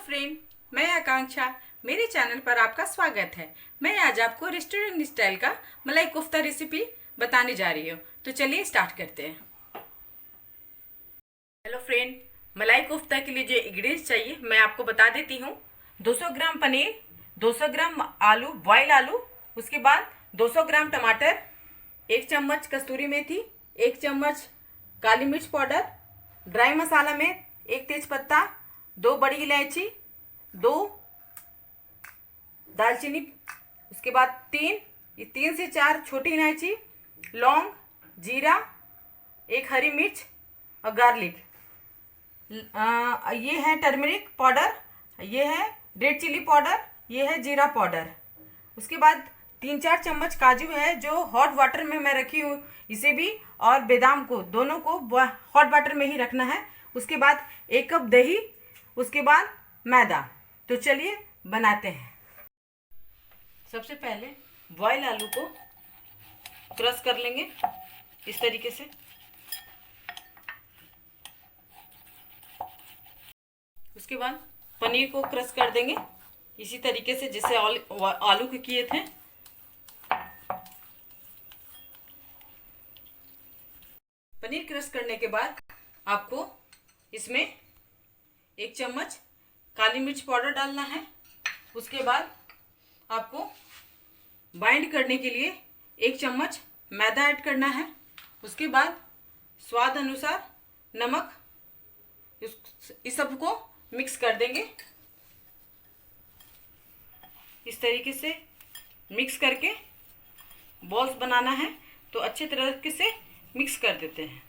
Friend, मैं आकांक्षा। मेरे channel पर आपका स्वागत है। मैं आज आपको रेस्टोरेंट स्टाइल का मलाई कोफ्ता रेसिपी बताने जा रही हूँ। तो चलिए स्टार्ट करते हैं। हेलो फ्रेंड, मलाई कोफ्ता के लिए जो इंग्रेडिएंट्स चाहिए मैं आपको बता देती हूँ। 200 ग्राम पनीर, 200 ग्राम आलू, बॉयल आलू, उसके बाद 200 ग्राम टमाटर, 1 चम्मच कस्तूरी मेथी, 1 चम्मच काली मिर्च पाउडर, ड्राई मसाला में 1 तेजपत्ता, 2 बड़ी इलायची, 2 दालचीनी, उसके बाद 3 से 4 छोटी इलायची, लौंग, जीरा, 1 हरी मिर्च और गार्लिक। ये है टर्मरिक पाउडर, ये है रेड चिली पाउडर, ये है जीरा पाउडर। उसके बाद 3-4 चम्मच काजू है जो हॉट वाटर में मैं रखी हूँ, इसे भी और बादाम को, दोनों को हॉट वाटर में ही रखना है। उसके बाद 1 कप दही, उसके बाद मैदा। तो चलिए बनाते हैं। सबसे पहले बॉयल आलू को क्रश कर लेंगे इस तरीके से। उसके बाद पनीर को क्रश कर देंगे इसी तरीके से जैसे आलू के किए थे। पनीर क्रश करने के बाद आपको इसमें 1 चम्मच काली मिर्च पाउडर डालना है। उसके बाद आपको बाइंड करने के लिए 1 चम्मच मैदा ऐड करना है। उसके बाद स्वाद अनुसार नमक, इस सबको मिक्स कर देंगे। इस तरीके से मिक्स करके बॉल्स बनाना है, तो अच्छे तरीके से मिक्स कर देते हैं।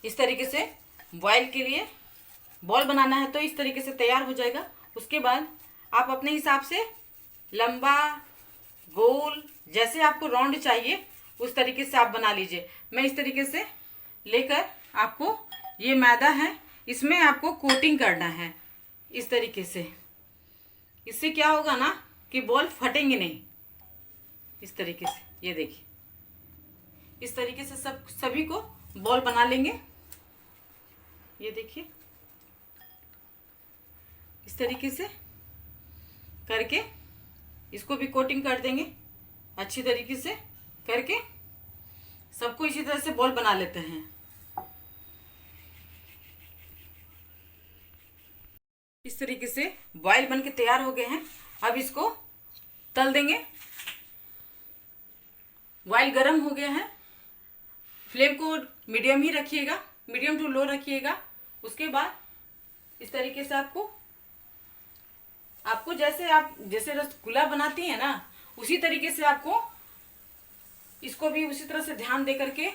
इस तरीके से बॉयल के लिए बॉल बनाना है, तो इस तरीके से तैयार हो जाएगा। उसके बाद आप अपने हिसाब से लंबा, गोल, जैसे आपको राउंड चाहिए उस तरीके से आप बना लीजिए। मैं इस तरीके से लेकर आपको, ये मैदा है, इसमें आपको कोटिंग करना है इस तरीके से। इससे क्या होगा ना कि बॉल फटेंगे नहीं। इस तरीके से ये देखिए, इस तरीके से सभी को बॉल बना लेंगे। ये देखिए, इस तरीके से करके इसको भी कोटिंग कर देंगे अच्छी तरीके से करके। सबको इसी तरह से बॉल बना लेते हैं। इस तरीके से बॉयल बन के तैयार हो गए हैं। अब इसको तल देंगे। बॉयल गर्म हो गया है, फ्लेम को मीडियम ही रखिएगा, मीडियम टू लो रखिएगा। उसके बाद इस तरीके से आपको जैसे रसगुल्ला बनाती हैं ना, उसी तरीके से आपको इसको भी उसी तरह से ध्यान दे करके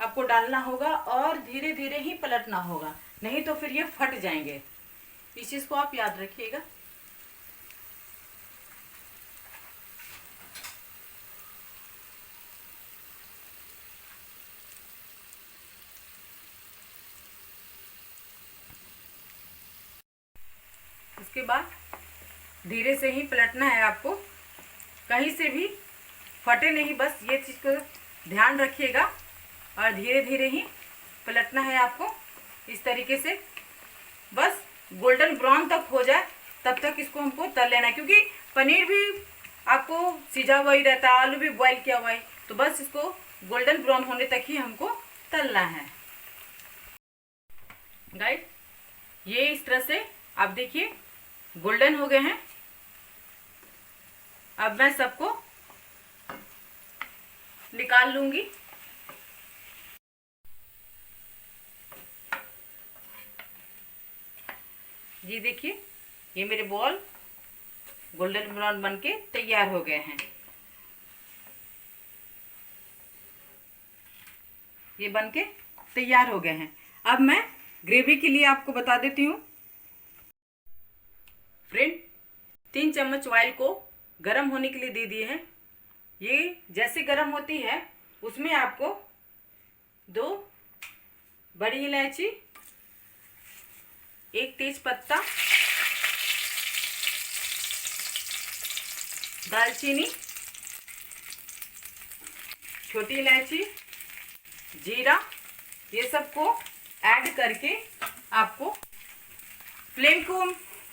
आपको डालना होगा और धीरे धीरे ही पलटना होगा, नहीं तो फिर ये फट जाएंगे। इस चीज को आप याद रखिएगा। उसके बाद धीरे से ही पलटना है आपको, कहीं से भी फटे नहीं, बस ये चीज़ को ध्यान रखिएगा और धीरे धीरे ही पलटना है आपको। इस तरीके से बस गोल्डन ब्राउन तक हो जाए तब तक इसको हमको तल लेना है, क्योंकि पनीर भी आपको सिजा हुआ ही रहता है, आलू भी बॉईल किया हुआ है, तो बस इसको गोल्डन ब्राउन होने तक ही हमको तलना है। गाइस, ये इस तरह से आप देखिए गोल्डन हो गए हैं। अब मैं सबको निकाल लूंगी। ये देखिए, ये मेरे बॉल गोल्डन ब्राउन बनके तैयार हो गए हैं। ये बनके तैयार हो गए हैं। अब मैं ग्रेवी के लिए आपको बता देती हूँ। फ्रेंड, 3 चम्मच ऑयल को गरम होने के लिए दे दिए हैं। ये जैसे गरम होती है उसमें आपको 2 बड़ी इलायची, 1 तेज पत्ता, दालचीनी, छोटी इलायची, जीरा, ये सबको ऐड करके आपको फ्लेम को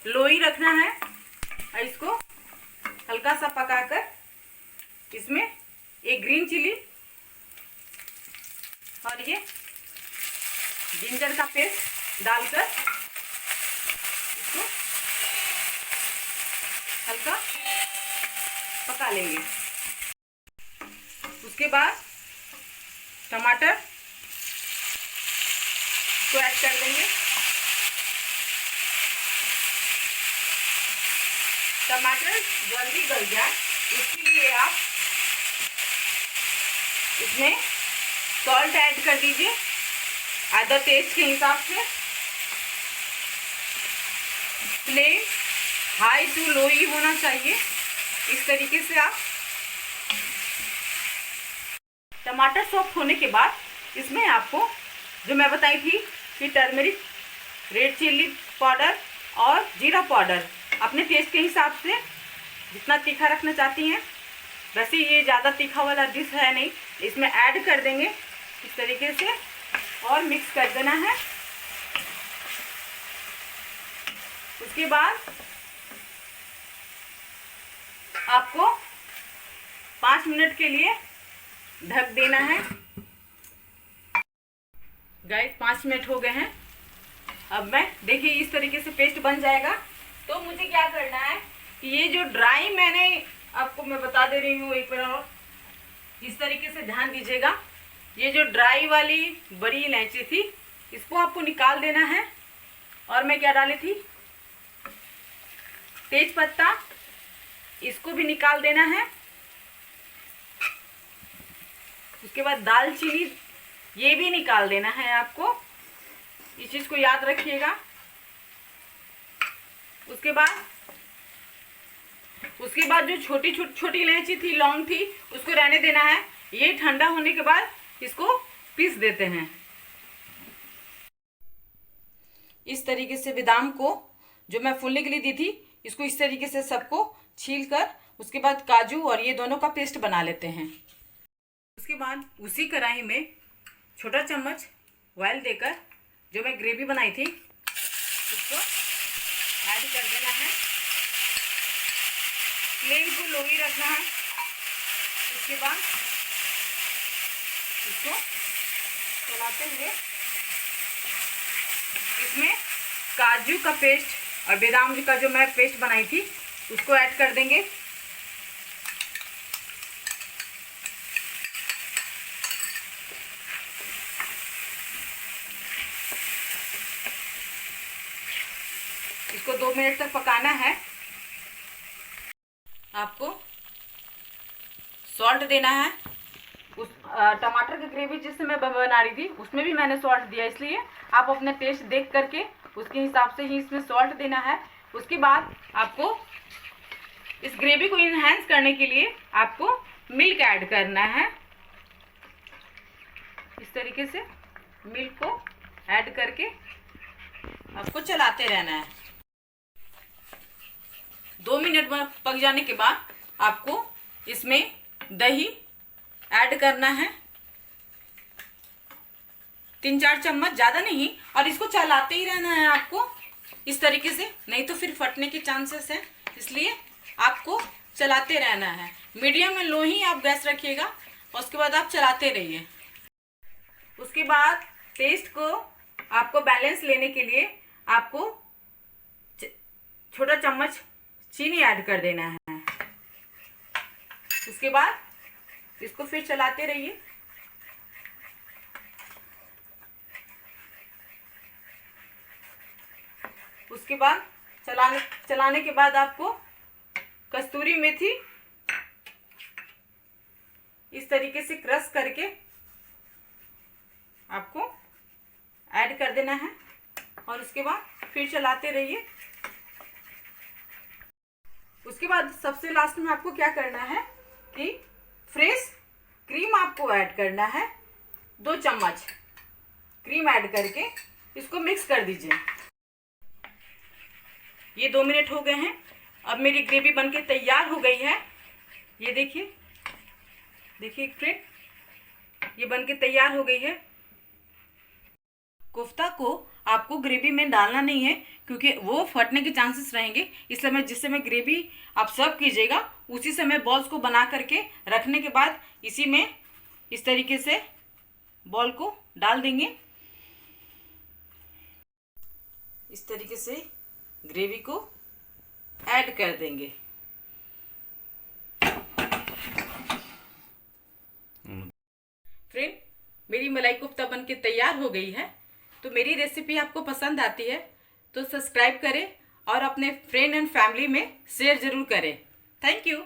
लो ही रखना है और इसको हल्का सा पकाकर इसमें एक ग्रीन चिली और ये जिंजर का पेस्ट डालकर इसको हल्का पका लेंगे। उसके बाद टमाटर को ऐड कर देंगे। टमाटर जल्दी गल जाए इसके लिए आप इसमें सॉल्ट ऐड कर दीजिए आधा टेस्ट के हिसाब से। फ्लेम हाई टू लो ही होना चाहिए। इस तरीके से आप टमाटर सॉफ्ट होने के बाद इसमें आपको जो मैं बताई थी कि टर्मरिक, रेड चिल्ली पाउडर और जीरा पाउडर अपने टेस्ट के हिसाब से जितना तीखा रखना चाहती हैं, वैसे ये ज़्यादा तीखा वाला डिश है नहीं, इसमें ऐड कर देंगे इस तरीके से और मिक्स कर देना है। उसके बाद आपको 5 मिनट के लिए ढक देना है। गाइस 5 मिनट हो गए हैं। अब मैं देखिए इस तरीके से पेस्ट बन जाएगा। तो मुझे क्या करना है कि ये जो ड्राई मैंने आपको मैं बता दे रही हूँ, एक बार और इस तरीके से ध्यान दीजिएगा। ये जो ड्राई वाली बड़ी इलायची थी इसको आपको निकाल देना है। और मैं क्या डाली थी, तेज पत्ता, इसको भी निकाल देना है। उसके बाद दालचीनी, ये भी निकाल देना है आपको, इस चीज को याद रखिएगा। उसके बाद जो छोटी इलायची थी, लौंग थी, उसको रहने देना है। ये ठंडा होने के बाद इसको पीस देते हैं। इस तरीके से बादाम को जो मैं फूलने के लिए दी थी, इसको इस तरीके से सबको छील कर उसके बाद काजू और ये दोनों का पेस्ट बना लेते हैं। उसके बाद उसी कढ़ाई में छोटा चम्मच ऑयल देकर जो मैं ग्रेवी बनाई थी उसको ऐड कर देना है। फ्लेम को लो ही रखना है। उसके बाद इसको चलाते हुए इसमें काजू का पेस्ट और बादाम का जो मैं पेस्ट बनाई थी उसको ऐड कर देंगे। इसको 2 मिनट तक पकाना है। आपको सॉल्ट देना है। उस टमाटर की ग्रेवी जिससे मैं बना रही थी उसमें भी मैंने सॉल्ट दिया, इसलिए आप अपने टेस्ट देख करके उसके हिसाब से ही इसमें सॉल्ट देना है। उसके बाद आपको इस ग्रेवी को इनहेंस करने के लिए आपको मिल्क ऐड करना है। इस तरीके से मिल्क को ऐड करके आपको चलाते रहना है। 2 मिनट में पक जाने के बाद आपको इसमें दही ऐड करना है, 3-4 चम्मच, ज़्यादा नहीं, और इसको चलाते ही रहना है आपको इस तरीके से, नहीं तो फिर फटने के चांसेस हैं, इसलिए आपको चलाते रहना है। मीडियम में लो ही आप गैस रखिएगा और उसके बाद आप चलाते रहिए। उसके बाद टेस्ट को आपको बैलेंस लेने के लिए आपको छोटा चम्मच चीनी ऐड कर देना है। उसके बाद इसको फिर चलाते रहिए। उसके बाद चलाने के बाद आपको कस्तूरी मेथी इस तरीके से क्रश करके आपको ऐड कर देना है और उसके बाद फिर चलाते रहिए। उसके बाद सबसे लास्ट में आपको क्या करना है कि फ्रेश क्रीम आपको ऐड करना है। 2 चम्मच क्रीम ऐड करके इसको मिक्स कर दीजिए। ये 2 मिनट हो गए हैं। अब मेरी ग्रेवी बनके तैयार हो गई है। ये देखिए फ्रेंड, ये बनके तैयार हो गई है। कोफ्ता को आपको ग्रेवी में डालना नहीं है, क्योंकि वो फटने के चांसेस रहेंगे। इसलिए मैं जिस समय ग्रेवी आप सर्व कीजिएगा उसी समय बॉल्स को बना करके रखने के बाद इसी में इस तरीके से बॉल को डाल देंगे। इस तरीके से ग्रेवी को ऐड कर देंगे। फ्रेंड, मेरी मलाई कोफ्ता बनके तैयार हो गई है। तो मेरी रेसिपी आपको पसंद आती है तो सब्सक्राइब करें और अपने फ्रेंड एंड फैमिली में शेयर ज़रूर करें। Thank you.